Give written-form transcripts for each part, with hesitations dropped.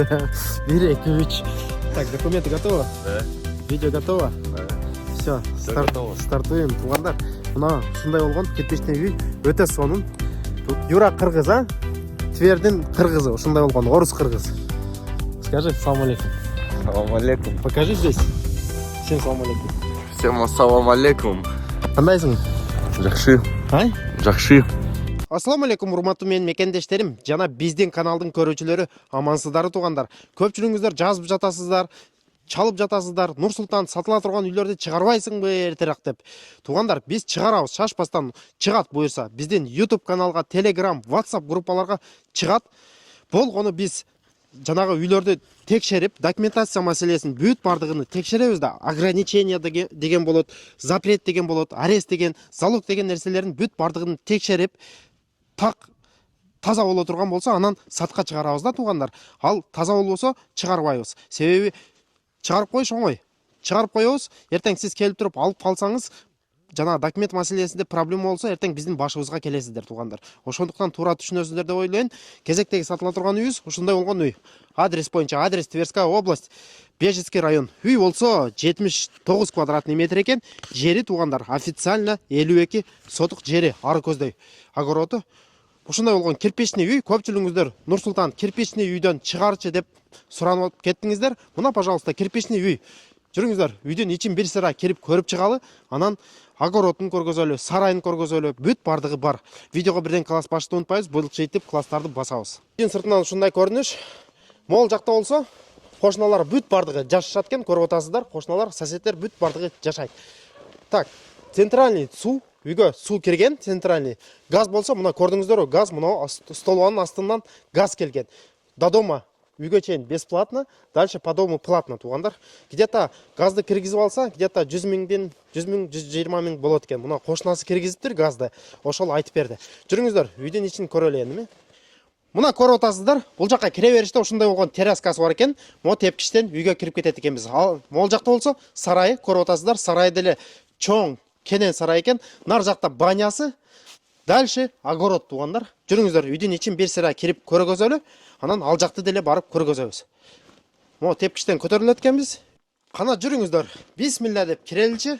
1, 2, 3. Так, документы готовы? Да. Видео готово? Да. Все, готово. стартуем. Туғандар, мына ушундай болгон кирпичный үй өтө сонун. Юра кыргыз, а? Твердин кыргызы, ушундай болгон, орус кыргыз. Скажи салам алейкум. Салам алейкум. Покажи здесь. Всем салам алейкум. Всем ассалам алейкум. Кандайсың? Жакшы. Ай? Жакшы. Ассаламу алейкум, урматтуу менин мекендештерим жана биздин каналдын көрүүчүлөрү, амансыздар туугандар. Көпчүлүгүңүздөр жазып жатасыздар, чалып жатасыздар. Нур Султан сатыла турган үйлөрдү чыгарбайсыңбы эртерээк деп. Туугандар, биз чыгарабыз, шашпастан чыгат буюрса. Биздин YouTube каналга, Telegram, WhatsApp группаларга чыгат. Болгону биз жанагы үйлөрдү текшерип, документация маселесин бүт бардыгын текшеребиз да, ограничение деген болот, запрет деген болот, арест деген, залог деген нерселерин бүт бардыгын текшерип, так таза боло турган болсо, анан сатка чыгарабыз да туугандар. Ал таза болбосо чыгарбайбыз. Себеби чыгарып коюш оңой. Чыгарып коебуз, эртең сиз келип туруп алып калсаңыз, жана документ маселесинде проблема болсо, эртең биздин башыбызга келесиздер туугандар. Ошондуктан туура түшүнөсүздөр деп ойлойм. Кезектеги сатыла турган үйүбүз ушундай болгон үй. Адрес боюнча, адрес Тверская область, Бежецкий район. Үй болсо 79 квадратный метр экен. Жери туугандар официально 52 сотук жери, ары көздөй. Огороду ушундай болгон кирпичный үй. Көпчүлүгүңүздөр Нур Султан кирпичный үйдөн чыгарчы деп суранып кеттиңиздер. Мына, пожалуйста, кирпичный үй. Жүрүңүздөр, үйдүн ичин бир сыра кирип көрүп чыгалы, анан огородун көргөзөлү, сарайын көргөзөлү, бүт бардыгы бар. Видеого бирден класс башты унутпайбыз, буйрукчейтип класстарды басабыз. Үйдүн сыртынан ушундай көрүнүш. Могул жакта болсо, кошуналар бүт бардыгы жашашат экен, көрүп атасыздар. Кошуналар, соседтер бүт бардыгы жашайт. Так, центральный суу, үйгө суу кирген, центральный. Газ болсо, мына көрдүңүздөрбү, газ мына столбанын астынан газ келген. До дома үйгө чейин бесплатно, дальше по дому платно туугандар. Где-то газды киргизип алса, где-то 100 миңден 100 миң, 120 миң болот экен. Мына кошунасы киргизиптир газды. Ошол айтып берди. Жүрүңүздөр, үйдүн ичин көрөлү эми. Мына көрүп атасыздар, бул жакка кире бериште ушундай болгон терраскасы бар экен. Мо тепкичтен үйгө кирип кетет экенбиз. Ал могул жакта болсо, сарайы көрүп атасыздар. Сарай деле чоң, кенен сарай экен. Нар жакта банясы, дальше огород туугандар. Жүрүңүздөр, үйдүн ичин бир сыра кирип көргөзөлү. Анан ал жакты деле барып көргөзөбүз. Мо тепкичтен көтөрүлөт экенбиз. Кана жүрүңүздөр, бисмилла деп киреличи.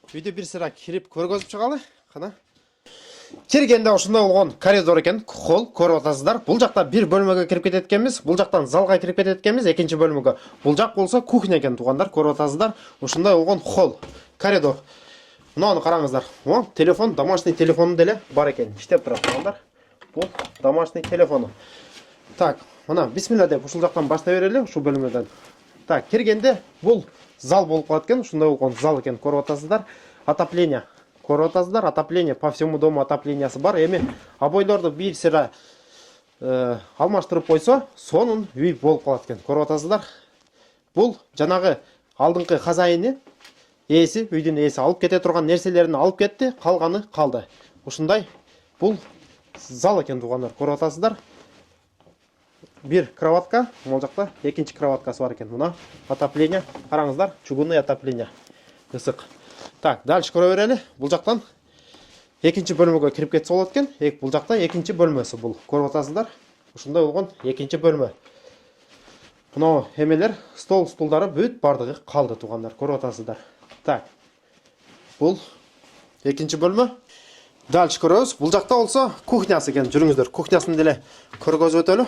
Үйдү бир сыра кирип көргөзүп чыгалы. Кана. Киргенде ушундай болгон коридор экен, холл көрүп атасыздар. Бул жакта бир бөлмөгө кирип кетет экенбиз. Бул жактан залга кирип кетет экенбиз, экинчи бөлмөгө. Бул жак болсо кухня экен туугандар, көрүп атасыздар. Ушундай болгон холл, коридор. Мынаны караңыздар. О, телефон, домашний телефону деле бар экен. Иштеп турат туугандар. Бул домашний телефону. Так, мына бисмилла деп ушул жактан баштай берели, ушул бөлмөдөн. Так, киргенде бул зал болуп калат экен, ушундай болгон зал экен, көрүп атасыздар. Отопление. Көрүп атасыздар, отопление, по всему дому отоплениясы бар. Эми обойлорду бир сыра алмаштырып койсо, сонун үй болуп калат экен, көрүп атасыздар. Бул жанагы алдыңкы хозяйыны, ээси, үйдүн ээси алып кете турган нерселерин алып кетти, калганы калды. Ушундай бул зал экен туугандар, көрүп атасыздар. Бир кроватка, могул жакта экинчи кроваткасы бар экен. Мына отопление, караңыздар, чугунный отопление. Ысык. Так, дальше көрө берели. Бул жактан экинчи бөлмөгө кирип кетсе болот экен. Бул жакта экинчи бөлмөсү бул. Көрүп атасыздар. Ушундай болгон экинчи бөлмө. Мына эмелер, стол, стулдары бүт бардыгы калды туугандар, көрүп атасыздар. Так. Бул экинчи бөлмө. Дальше көрөбүз. Бул жакта болсо кухнясы экен. Жүрүңүздөр, кухнясын деле көргөзүп өтөлү.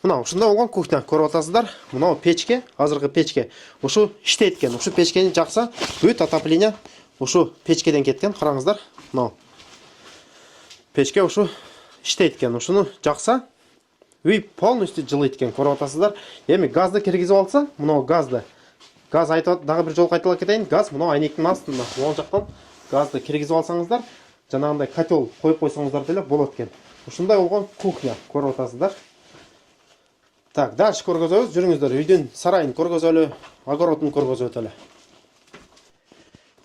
Мына ушундай болгон кухня, көрүп атасыздар. Мына печке, азыркы печке. Ушу иштейт экен. Ушу печкени жакса, бүт отопление ушу печкеден кеткен. Караңыздар. Мына печке ушу иштейт экен. Ушуну жакса, үй полностью жылыйт экен, көрүп атасыздар. Эми газды киргизип алса, мына газды. Газ айтып, дагы бир жолу кайталап кетейин. Газ мына айнектин астында. Могул жактан газды киргизип алсаңыздар, жанагындай котел коюп койсоңуздар деле болот экен. Ушундай болгон кухня, көрүп атасыздар. Так, дальше көргөзөбүз. Жүрүңүздөр, үйдүн сарайын көргөзөлү, огородун көргөзүп өтөлү.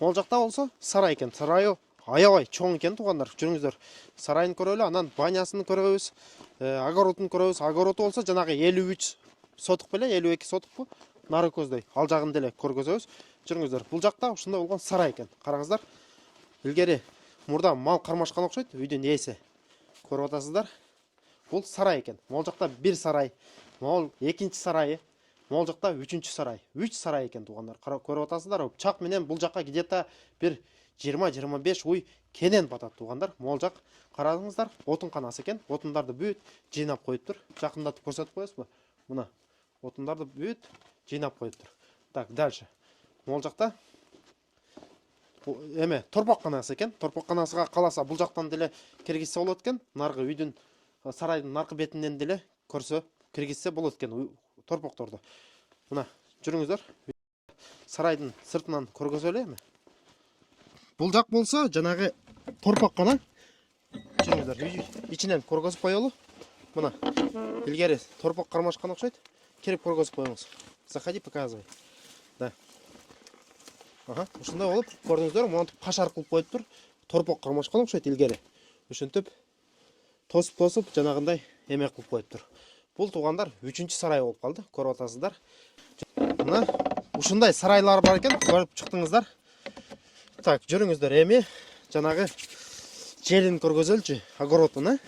Могул жакта болсо сарай экен. Сарайы аябай чоң экен туугандар. Жүрүңүздөр, сарайын көрөлү, анан банясын көрөбүз, огородун көрөбүз. Огороду болсо жанагы 53 сотук беле, 52 сотукпу? Нары көздөй. Ал жагын деле көргөзөбүз. Жүрүңүздөр, бул жакта ушундай болгон сарай экен. Караңыздар. Илгери мурда мал кармашкан окшойт, үйдүн ээси. Көрүп атасыздар. Бул сарай экен. Могул жакта бир сарай, Мол экинчи сарайы. Мол жақта үчүнчү сарай. 3 сарай екен туғандар. Көріп атасыздар. Пычақ менен бұл жаққа где-то бір 20-25 үй кенен батат туғандар. Мол жақ қарадыңыздар. Отын қанасы екен. Отындарды бүт жинап қойып тұр. Жақындатып көрсетіп қоясыз ба? Мына отындарды бүт жинап қойып тұр. Так, дальше. Мол жақта эме торпақ қанасы екен. Торпақ қанасыға қаласа бұл жақтан деле кіргізсе болады екен. Нарғы үйдің сарайдың нарқы бетінен деле көрсе кіргізсе болады екен торпақтарды. Мына жүріңіздер. Сарайдың сыртынан көргөзөлү эми. Бұл жақ болса жаңағы торпақ қана. Жүріңіздер. Ичинен көргөзүп коелу. Мына илгери торпақ кармашкан окшойт. Келип көргөзүп коюңуз. Заходи, показывай. Да. Ага, ушундай болуп, көрдүңүздөр, монтип кашар кылып коюп тур. Торпок кармашкан окшойт илгери. Ушинтип тосуп жанагындай эме кылып коюп тур. Бул туугандар 3-чү сарай болуп калды, көрүп атасыздар. Мына ушундай сарайлар бар экен, көрүп чыктыңыздар. Так, жүрүңүздөр, эми жанагы жерин көргөзөлчү, огородун,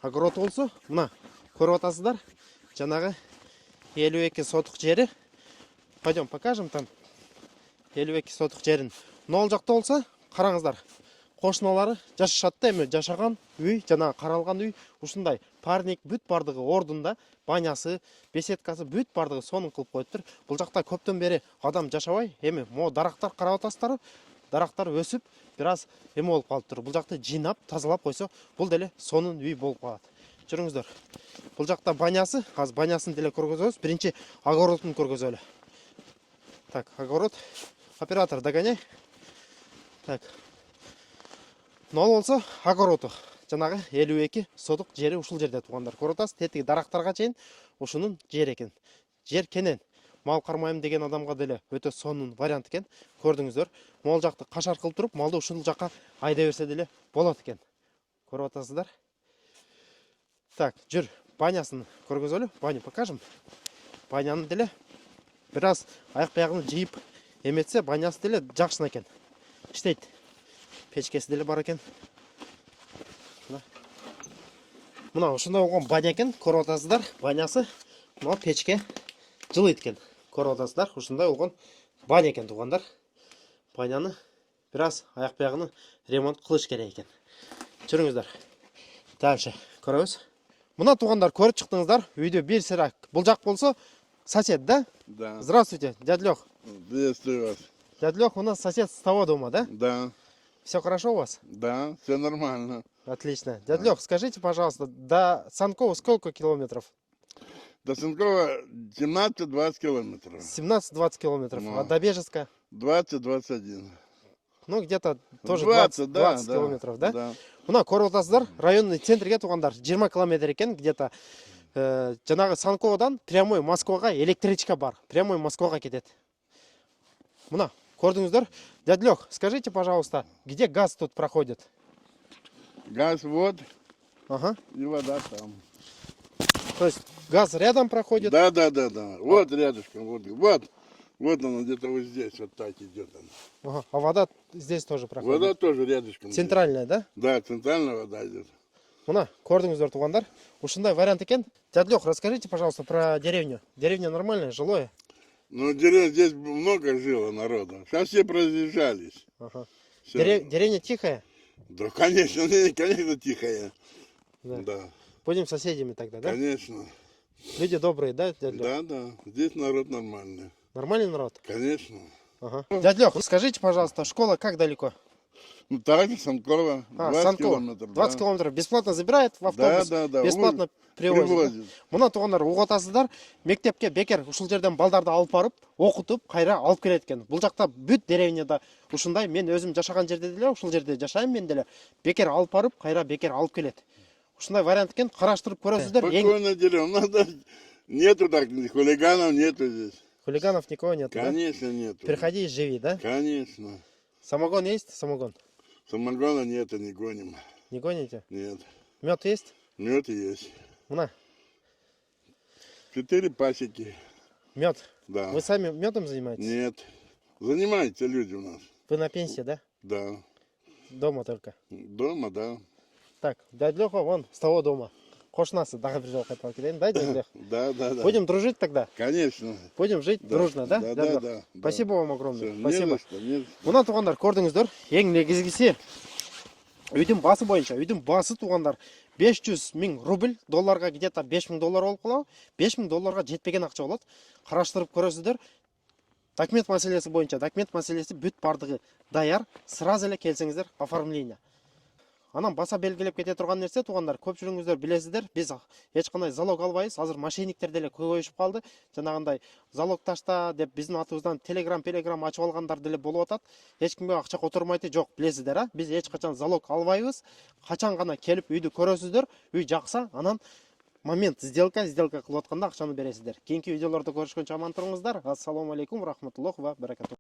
огород болсо, мына көрүп атасыздар. Жанагы 52 сотық жері. Пойдем покажем там 52 сотық жерін. Нол жақта болса, қараңыздар. Қошыналары жашашатты эми жашаған үй, жана қаралған үй, ушундай парник бүт бардығы ордында, банясы, беседкасы бүт бардығы сонун кылып коюптур. Бул жакта көптөн бери адам жашабай, эми мо дарактар карап атасыздар. Дарактар өсүп, бир аз эме болуп калыптыр. Бул жакты жыйнап, тазалап койсо, бул деле сонун үй болуп калат. Жүрүңүздөр. Бул жакта банясы, аз банясын деле көргөзөбүз. Биринчи огородун көргөзөлү. Так, огород. Оператор, догоняй. Так. Нол болсо, огороду. Жанагы 52 сотук жери ушул жерде туугандар. Көрүп атасыз, тетиги дарактарга чейин ушунун жери экен. Жер кенен. Мал кармайм деген адамга деле өтө сонун вариант экен. Көрдүңүздөр. Мол жакты кашар кылып туруп, малды ушул жакка айдай берсе деле болот экен. Көрүп атасыздар. Так, жүр, банясын көргөзөлү, баню покажем. Баняны деле бир аз аяк-биягын жыйып эметсе, банясы деле жакшына экен. Иштейт. Печкеси деле бар экен. Мына ушундай болгон баня экен, көрүп атасыздар. Банясы мына печке жылыйт экен. Көрүп атасыздар, ушундай болгон баня экен туугандар. Баняны бир аз аяк-биягын ремонт кылыш керек экен. Жүрүңүздөр. Дальше көрөбүз. Мына туугандар көрүп чыктыңыздар. Үйдө бир сыра. Бул жак болсо сосед, да? Да. Здравствуйте, дядя Лёх. Приветствую вас. Дядя Лёх, у нас сосед с того дома, да? Да. Все хорошо у вас? Да, все нормально. Отлично. Дядя Лёх, скажите, пожалуйста, до Санкова сколько километров? До Сенкова 17-20 километров. 17-20 километров. Ну. А до Бежецка? 20-21. Ну, где-то тоже 20, 20 да, километров, да? Да. Мына көрүп атасыздар, районный центрге туугандар 20 километр экен, где-то жанагы Санковадан прямой Москвага электричка бар. Прямой Москвага кетет. Мына көрдүңүздөр. Дядя Лёх, скажите, пожалуйста, где газ тут проходит? Газ вот Ага. и вода там. То есть газ рядом проходит? Да. Вот рядышком. Вот она где-то вот здесь, вот так идет она. Ага. А вода здесь тоже проходит? Вода тоже рядышком. Центральная, да? Да, центральная вода идет. Мына көрдүңүздөр туугандар. Ушундай вариант экен. Дядя Лёх, расскажите, пожалуйста, про деревню. Деревня нормальная, жилое? Ну, здесь много жило народа. Сейчас все разъезжались. Ага. Всё. Деревня тихая? Да, конечно, конечно, тихая. Да. Да, Будем соседями тогда, да? конечно. Люди добрые, да, дядя Лёх? Да. Здесь народ нормальный. Нормальный народ? Конечно. Ага. Дядя Лёх, скажите, пожалуйста, школа как далеко? Ну, так же, Санкова, 20 Санкова. километров. 20 километров. Бесплатно забирает в автобус? Да. Бесплатно привозит. Мына туугандар угуп атасыздар, мектепке бекер ушул жерден балдарды алып барып, окутуп, кайра алып келет экен. Бул жакта бүт деревняда ушундай, мен өзүм жашаган жерде деле, ушул жерде жашайм мен деле. Бекер алып барып, кайра бекер алып келет. Ушундай вариант экен, караштырып көрөсүздөр. Спокойно делим. Нету так, хулиганов нету здесь. Хулиганов никого нет, Конечно, да? нету. Приходи и живи, да? Конечно. Самогон есть? Самогон? Самогона нету, не гоним. Не гоните? Нет. Мед есть? Мед есть. На, 4 пасеки. мед. Да. Вы сами медом занимаетесь? Нет. Занимаются люди у нас. Вы на пенсии, да? Да. Дома только. Дома, да. Так, дядя Лёха вон с того дома. кошунасы дагы бир жолу кайталып кетейин, да, Жолдыбек? Да, да, да. Будем дружить тогда? Конечно. Будем жить Да. дружно, да? Да, Жолдыбек? да, да. Спасибо вам огромное. Не Спасибо. за что, не за что. Мына туугандар, көрдүңүздөр, эң негизгиси үйдүн баасы боюнча, үйдүн баасы туугандар 500 000 рубль, долларга где-то 5 000 доллар болуп калабы, 5 000 долларга жетпеген акча болот. Караштырып көрөсүздөр. Документ маселеси боюнча, документ маселеси бүт бардыгы даяр, сразу эле келсеңиздер оформление. Анан баса белгилеп кете турган нерсе туугандар, көпчүлүгүңүздөр билесиздер, биз эч кандай залог албайбыз. Азыр мошенниктер деле көбөйүшүп калды. Жанагындай залог ташта деп биздин атыбыздан телеграм ачып алгандар деле болуп атат. Эч кимге акча котормойт жок, билесиздер, а? Биз эч качан залог албайбыз. Качан гана келип үйдү көрөсүздөр, үй жакса, анан момент сделка кылып атканда акчаны бересиздер. Кийинки видеолордо көрүшкөнчө аман туруңуздар. Ассаламу алейкум, рахматуллахи ва баракатух.